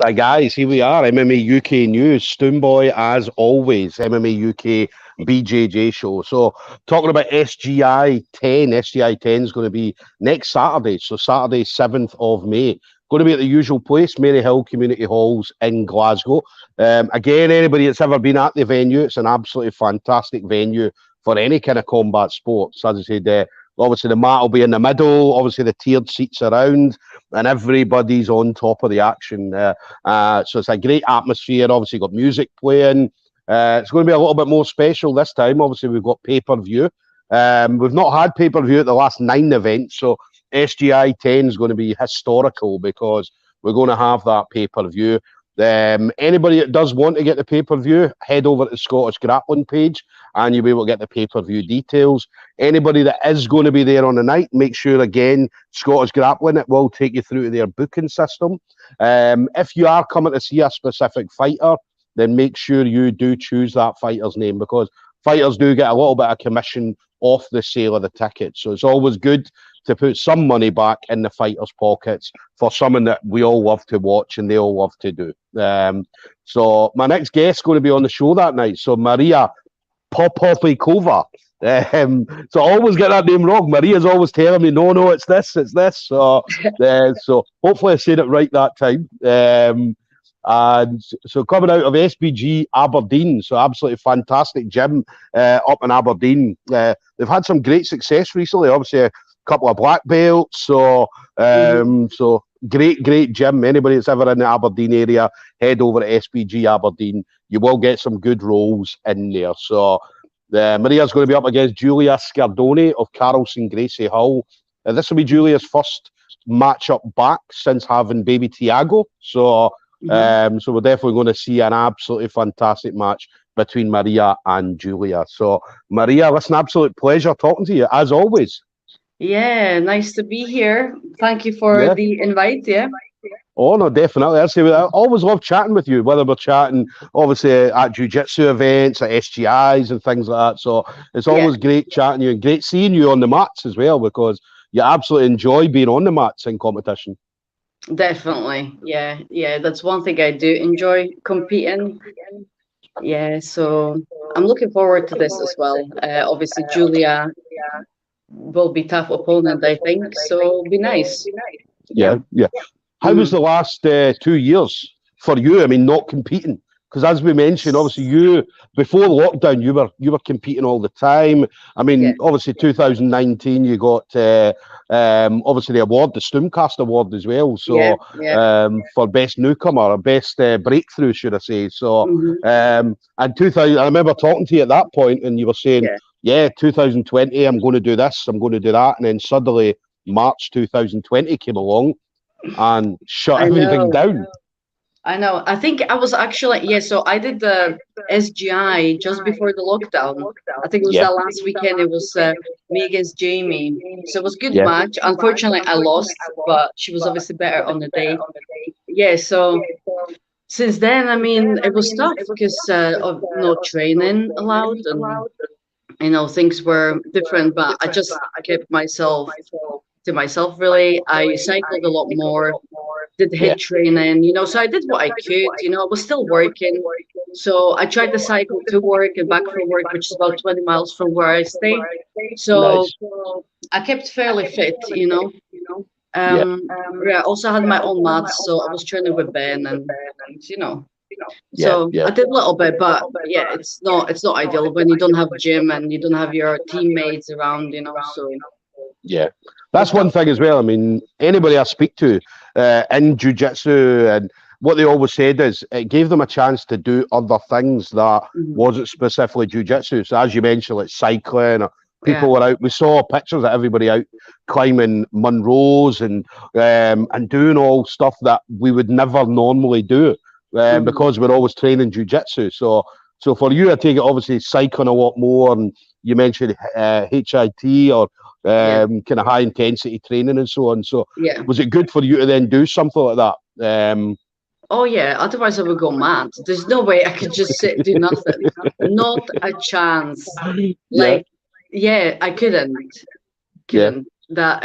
So, guys, here we are, MMA UK News, Stoomboy as always, MMA UK BJJ show. So, talking about SGI10, SGI10 is going to be next Saturday, so Saturday, 7th of May. Going to be at the usual place, Mary Hill Community Halls in Glasgow. Again, anybody that's ever been at the venue, it's an absolutely fantastic venue for any kind of combat sports. As I said, obviously the mat will be in the middle, obviously the tiered seats around, and everybody's on top of the action. So it's a great atmosphere. Obviously, got music playing. It's going to be a little bit more special this time. Obviously, we've got pay-per-view. We've not had pay-per-view at the last 9 events, so SGI 10 is going to be historical because we're going to have that pay-per-view. Anybody that does want to get the pay-per-view, head over to the Scottish Grappling page and you'll be able to get the pay-per-view details. Anybody that is going to be there on the night, make sure, again, Scottish Grappling, it will take you through to their booking system. If you are coming to see a specific fighter, then make sure you do choose that fighter's name, because fighters do get a little bit of commission off the sale of the ticket. So it's always good to put some money back in the fighters' pockets for someone that we all love to watch and they all love to do. So my next guest is going to be on the show that night. So Maria Popovicova. So I always get that name wrong. Maria's always telling me, no, it's this. So, so hopefully I said it right that time. And so coming out of SBG Aberdeen, so absolutely fantastic gym up in Aberdeen. They've had some great success recently. Obviously, a couple of black belts. So, so great gym. Anybody that's ever in the Aberdeen area, head over to SBG Aberdeen. You will get some good roles in there. So Maria's going to be up against Julia Scardone of Carlson Gracie Hull. This will be Julia's first matchup back since having baby Tiago. So, so we're definitely going to see an absolutely fantastic match between Maria and Julia. So, Maria, it's an absolute pleasure talking to you, as always. Yeah, nice to be here. Thank you for the invite. Yeah. Oh, no, definitely. I always love chatting with you, whether we're chatting, obviously, at jiu-jitsu events, at SGIs and things like that. So it's always great chatting to you and great seeing you on the mats as well, because you absolutely enjoy being on the mats in competition. Definitely. Yeah. That's one thing I do enjoy, competing. Yeah. So I'm looking forward to this as well. Obviously, Julia will be tough opponent, I think. So it'll be nice. Yeah. How was the last 2 years for you? I mean, not competing, because as we mentioned, obviously you before lockdown you were competing all the time. I mean, obviously 2019 you got obviously the award, the Stoomcast Award as well. So for best newcomer or best breakthrough, should I say? So and 2000, I remember talking to you at that point, and you were saying, 2020, I'm going to do this, I'm going to do that, and then suddenly March 2020 came along and shut everything down. I know. I think I was actually, so I did the SGI just before the lockdown. I think it was that last weekend. It was me against Jamie. So it was a good match. Unfortunately, I lost, but she was obviously better on the day. Yeah, so since then, I mean, it was tough because of no training allowed, and things were different, but I kept myself to myself, really. I cycled a lot more, did HIIT training, so I did what I could, I was still working. So I tried to cycle to work and back from work, which is about 20 miles from where I stay. So I kept fairly fit, I also had my own mats, so I was training with Ben and So I did a little bit, but it's not ideal when you don't have a gym and you don't have your teammates around, so that's one thing as well. I mean, anybody I speak to in jiu-jitsu, and what they always said is it gave them a chance to do other things that wasn't specifically jiu-jitsu. So as you mentioned, like cycling, or people were out. We saw pictures of everybody out climbing Munros and doing all stuff that we would never normally do because we're always training jiu-jitsu. So for you, I take it obviously cycling a lot more, and you mentioned HIIT or kind of high intensity training and so on. So was it good for you to then do something like that? Oh yeah, otherwise I would go mad. There's no way I could just sit do nothing. Not a chance. I couldn't. that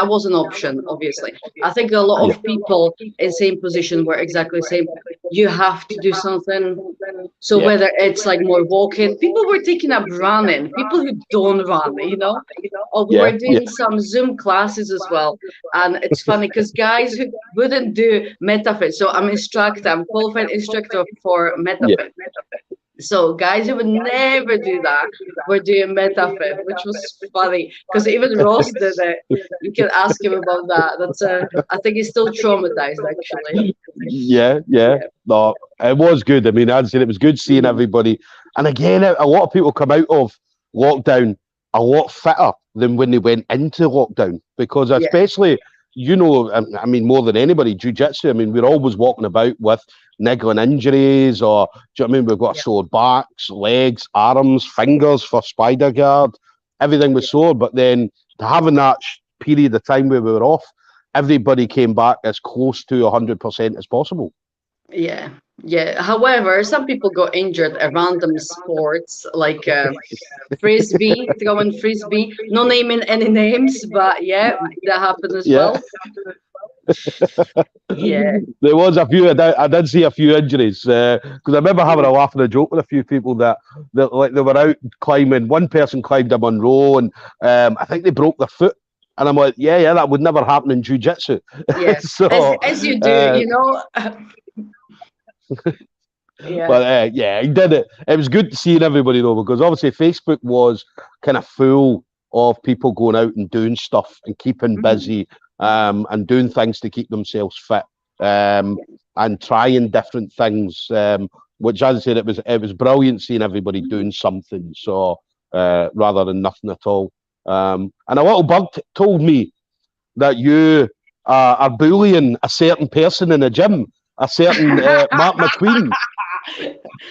was an option, obviously. I think a lot of people in same position were exactly the same. You have to do something. So whether it's like more walking, people were taking up running, people who don't run, or we were doing some Zoom classes as well. And it's funny because guys who wouldn't do MetaFit, so I'm qualified instructor for MetaFit. So guys who would never do that were doing MetaFit, which was funny because even Ross did it. You can ask him about that. That's I think he's still traumatized actually. Yeah. No, it was good. I mean, I'd say it was good seeing everybody. And again, a lot of people come out of lockdown a lot fitter than when they went into lockdown, because especially, I mean, more than anybody, jiu-jitsu, I mean, we're always walking about with niggling injuries, or, do you know what I mean? We've got sore backs, legs, arms, fingers for spider guard. Everything was sore, but then having that period of time where we were off, everybody came back as close to 100% as possible. Yeah. However, some people got injured at random sports like frisbee, throwing frisbee. No naming any names, but that happened as well. There was a few. I did see a few injuries because I remember having a laugh and a joke with a few people that like they were out climbing. One person climbed a Monroe, and I think they broke their foot. And I'm like, yeah, that would never happen in jiu-jitsu. Yeah, so, as you do, But he did it. It was good to see everybody though, because obviously Facebook was kind of full of people going out and doing stuff and keeping busy, and doing things to keep themselves fit, and trying different things. Which, as I said, it was brilliant seeing everybody doing something. So rather than nothing at all. And a little bug told me that you are bullying a certain person in the gym, a certain Mark McQueen.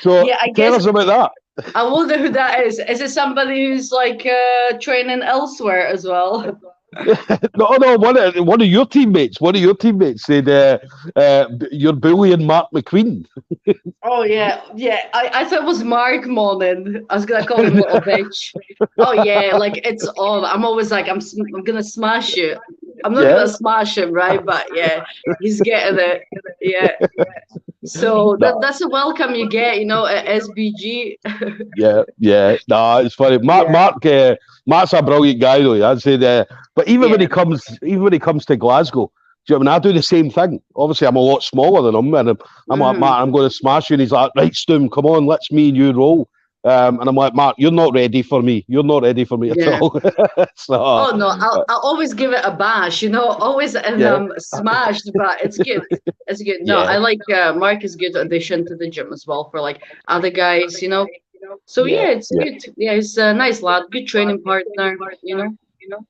So tell us about that. I wonder who that is. Is it somebody who's like training elsewhere as well? No, one of your teammates. One of your teammates said you're bullying Mark McQueen. Oh yeah. I thought it was Mark Monin. I was gonna call him little bitch. Oh yeah, like it's on. I'm always like I'm gonna smash you. I'm not gonna smash him, right? But yeah, he's getting it. Yeah. So that's a welcome you get, at SBG. No, it's funny. Mark's a brilliant guy though. I'd say but even when he comes to Glasgow, do you know what I mean? I do the same thing. Obviously, I'm a lot smaller than him, and I'm like, Mark, I'm going to smash you. And he's like, right, Stoom, come on, let's me and you roll. And I'm like, Mark, you're not ready for me. You're not ready for me at all. So, oh no, I'll always give it a bash. Always and smashed, but it's good. It's good. No, I like Mark is good addition to the gym as well for like other guys. So it's good. Yeah, he's a nice lad, good training partner.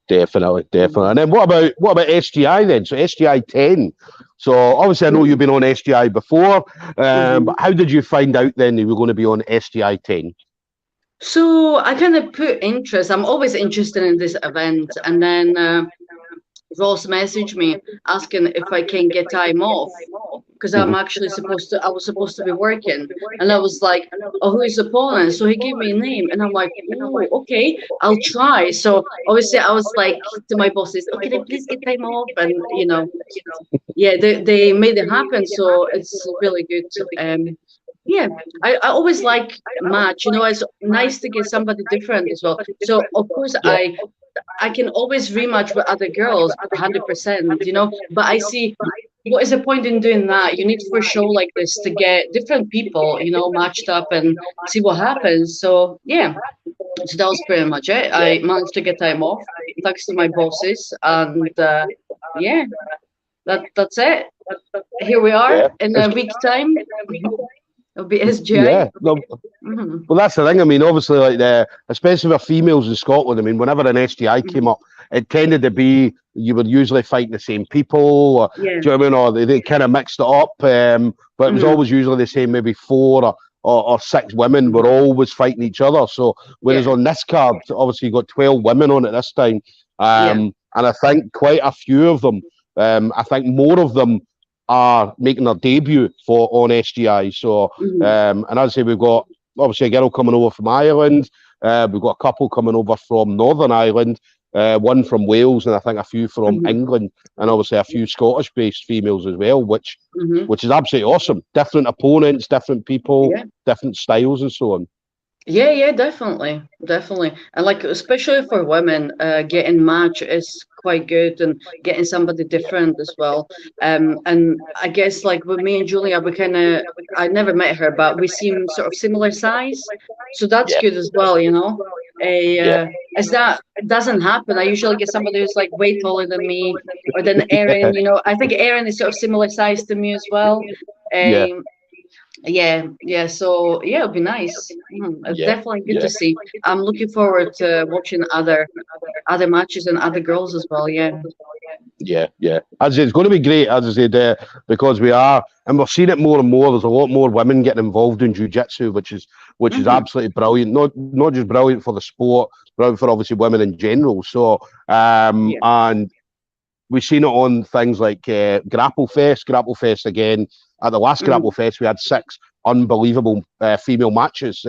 Definitely. And then what about SGI then? So SGI10. So obviously I know you've been on SGI before, but how did you find out then you were going to be on SGI10? So I kind of put interest. I'm always interested in this event, and then Ross messaged me asking if I can get time off because I was supposed to be working, and I was like, oh, who is the opponent? So he gave me a name, and I'm like, oh, okay, I'll try. So obviously I was like to my bosses, oh, can I please get time off? And they made it happen. So it's really good. I always like match. It's nice to get somebody different as well. So of course I can always rematch with other girls, 100%. But I see what is the point in doing that? You need for a show like this to get different people, matched up and see what happens. So so that was pretty much it. I managed to get time off thanks to my bosses, and that's it. Here we are in a week's time. It'll be SGI. Well, that's the thing. I mean, obviously, especially with females in Scotland, I mean, whenever an SGI came up, it tended to be you were usually fighting the same people, or, do you know what I mean? Or they kind of mixed it up, but it was always usually the same, maybe 4 or 6 women were always fighting each other. So whereas on this card, obviously, you got 12 women on it this time, and I think quite a few of them, I think more of them are making their debut on SGI. So, and as I say, we've got obviously a girl coming over from Ireland. We've got a couple coming over from Northern Ireland. one from Wales, and I think a few from England, and obviously a few Scottish-based females as well, which is absolutely awesome. Different opponents, different people, different styles, and so on. Yeah, definitely. And like, especially for women, getting match is quite good, and getting somebody different as well. And I guess like with me and Julia, I never met her, but we seem sort of similar size, so that's good as well, you know. As that doesn't happen, I usually get somebody who's like way taller than me, or then Erin. You know, I think Erin is sort of similar size to me as well. Yeah. So yeah, it'll be nice. It's definitely good to see. I'm looking forward to watching other matches and other girls as well. Yeah. As it's going to be great, as I said, because and we're seeing it more and more. There's a lot more women getting involved in jiu-jitsu, which is absolutely brilliant. Not just brilliant for the sport, brilliant for obviously women in general. So and we've seen it on things like Grapple Fest. Grapple Fest again. At the last Grapple Fest, we had 6 unbelievable female matches.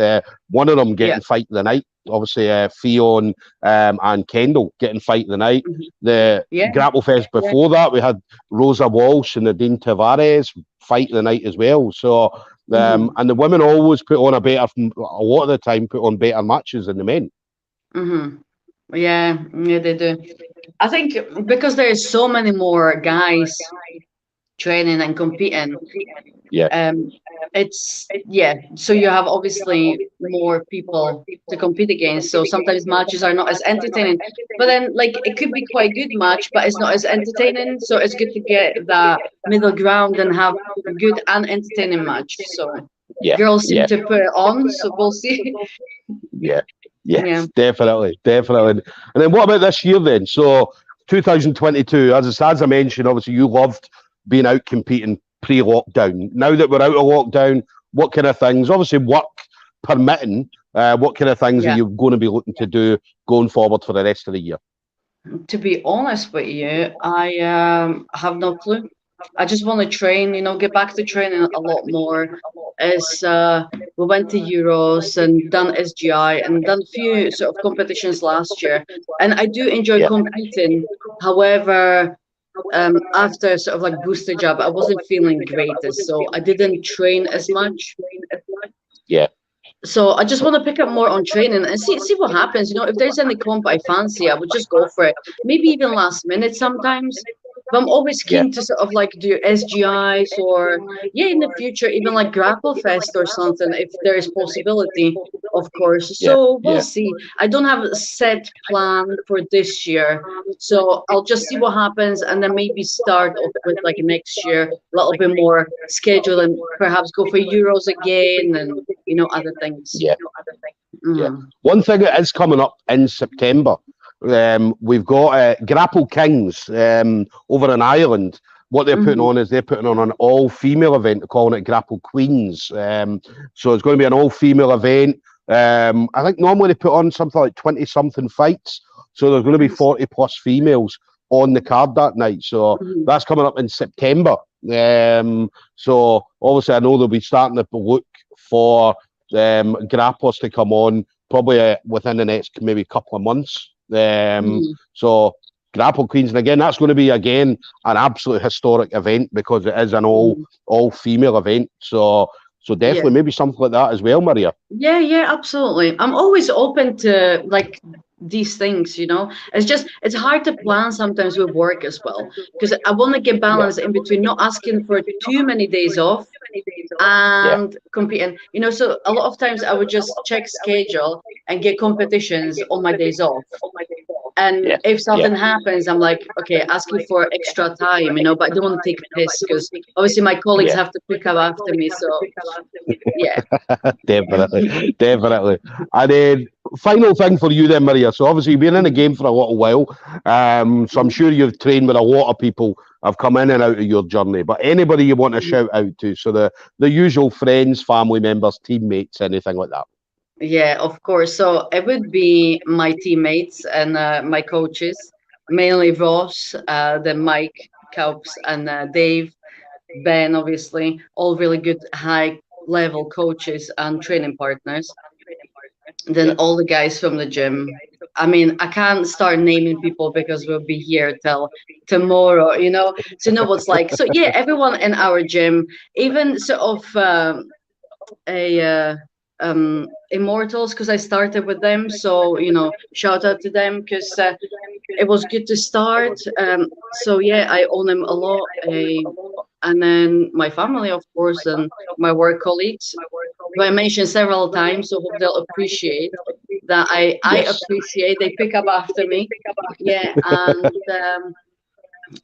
One of them getting fight of the night. Obviously, Fionn and Kendall getting fight of the night. The Grapple Fest before that, we had Rosa Walsh and Nadine Tavares fight of the night as well. So, and the women always put on a lot of the time, put on better matches than the men. Yeah, they do. I think because there is so many more guys training and competing. So you have obviously more people to compete against, so sometimes matches are not as entertaining, but then like it could be quite good match, but it's not as entertaining, so it's good to get the middle ground and have a good and entertaining match. So girls seem to put it on, so we'll see. Definitely. And then what about this year then? So 2022, as I mentioned, obviously you loved being out competing pre-lockdown. Now that we're out of lockdown, what kind of things, obviously work permitting, what kind of things are you going to be looking to do going forward for the rest of the year? To be honest with you, I have no clue. I just want to train, get back to training a lot more. As we went to Euros and done SGI and done a few sort of competitions last year, and I do enjoy competing. However, after sort of like booster job, I wasn't feeling great, so I didn't train as much. So I just want to pick up more on training and see what happens. If there's any comp I fancy, I would just go for it. Maybe even last minute sometimes. But I'm always keen to sort of like do SGIs or in the future even like Grapple Fest or something if there is possibility, of course. So we'll see. I don't have a set plan for this year, so I'll just see what happens and then maybe start off with like next year a little bit more schedule and perhaps go for Euros again and other things. One thing that is coming up in September. We've got Grapple Kings over in Ireland. What they're putting on is they're putting on an all-female event. They're calling it Grapple Queens. So it's going to be an all-female event. I think normally they put on something like 20-something fights. So there's going to be 40-plus females on the card that night. So that's coming up in September. So obviously I know they'll be starting to look for grapplers to come on probably within the next maybe couple of months. So Grapple Queens, and again that's going to be an absolute historic event because it is an all female event, so definitely maybe something like that as well, Maria. Yeah, absolutely. I'm always open to like these things, it's hard to plan sometimes with work as well because I want to get balance in between not asking for too many days off and competing, so a lot of times I would just check schedule and get competitions on my days off. And if something happens, I'm like, okay, asking for extra time, but I don't want to take a piss because obviously my colleagues have to pick up after me. So, definitely. And then, final thing for you then, Maria. So obviously you've been in the game for a little while. So I'm sure you've trained with a lot of people have come in and out of your journey. But anybody you want to shout out to? So the usual friends, family members, teammates, anything like that. Yeah, of course. So it would be my teammates and my coaches, mainly Ross, then Mike, Kaups, and Dave, Ben, obviously, all really good high-level coaches and training partners. Then all the guys from the gym, I mean, I can't start naming people because we'll be here till tomorrow, you know. So you know what's like. So yeah, everyone in our gym, even sort of a Immortals, because I started with them. So you know, shout out to them because it was good to start. So yeah, I owe them a lot. And then my family, of course, and my work colleagues, who I mentioned several times. So hope they'll appreciate that. I Yes. appreciate they pick up after me. Yeah, and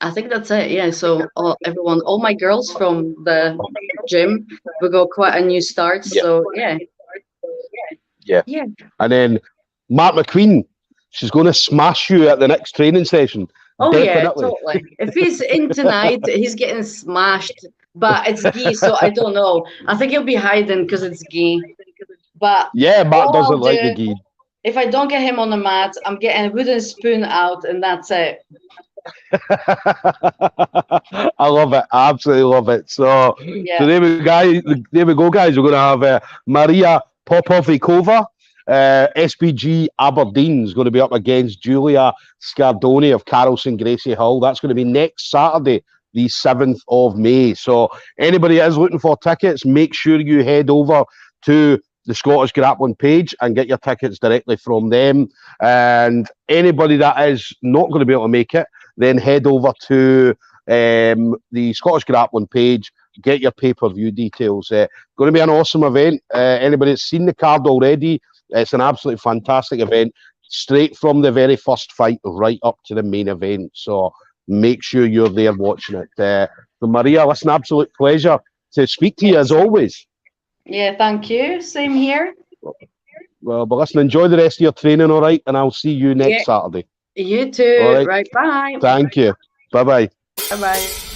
I think that's it. Yeah. So everyone, all my girls from the gym, we got quite a new start. Yeah. So yeah. Yeah. Yeah. And then Mark McQueen, she's going to smash you at the next training session. Oh yeah, Definitely. totally. If he's in tonight, he's getting smashed. But it's Guy, so I don't know. I think he'll be hiding because it's Guy. But Yeah, Mark all I'll doesn't like the do, gi. if I don't get him on the mat, I'm getting a wooden spoon out, and that's it. I love it. I absolutely love it. So Yeah. there we go, guys. We're going to have Maria Popovicova. SBG Aberdeen is going to be up against Julia Scardone of Carlson Gracie Hall. That's going to be next Saturday, the 7th of May. So anybody that is looking for tickets, make sure you head over to the Scottish Grappling page and get your tickets directly from them. And anybody that is not going to be able to make it, then head over to the Scottish Grappling page, get your pay-per-view details. Going to be an awesome event. Anybody that's seen the card already, it's an absolutely fantastic event, straight from the very first fight right up to the main event. So make sure you're there watching it. So Maria, listen, absolute pleasure to speak to you as always. Yeah, thank you. Same here. Well, but listen, enjoy the rest of your training, all right? And I'll see you next Saturday. You too. All right. Right. Bye. Thank you. Bye-bye. Bye-bye.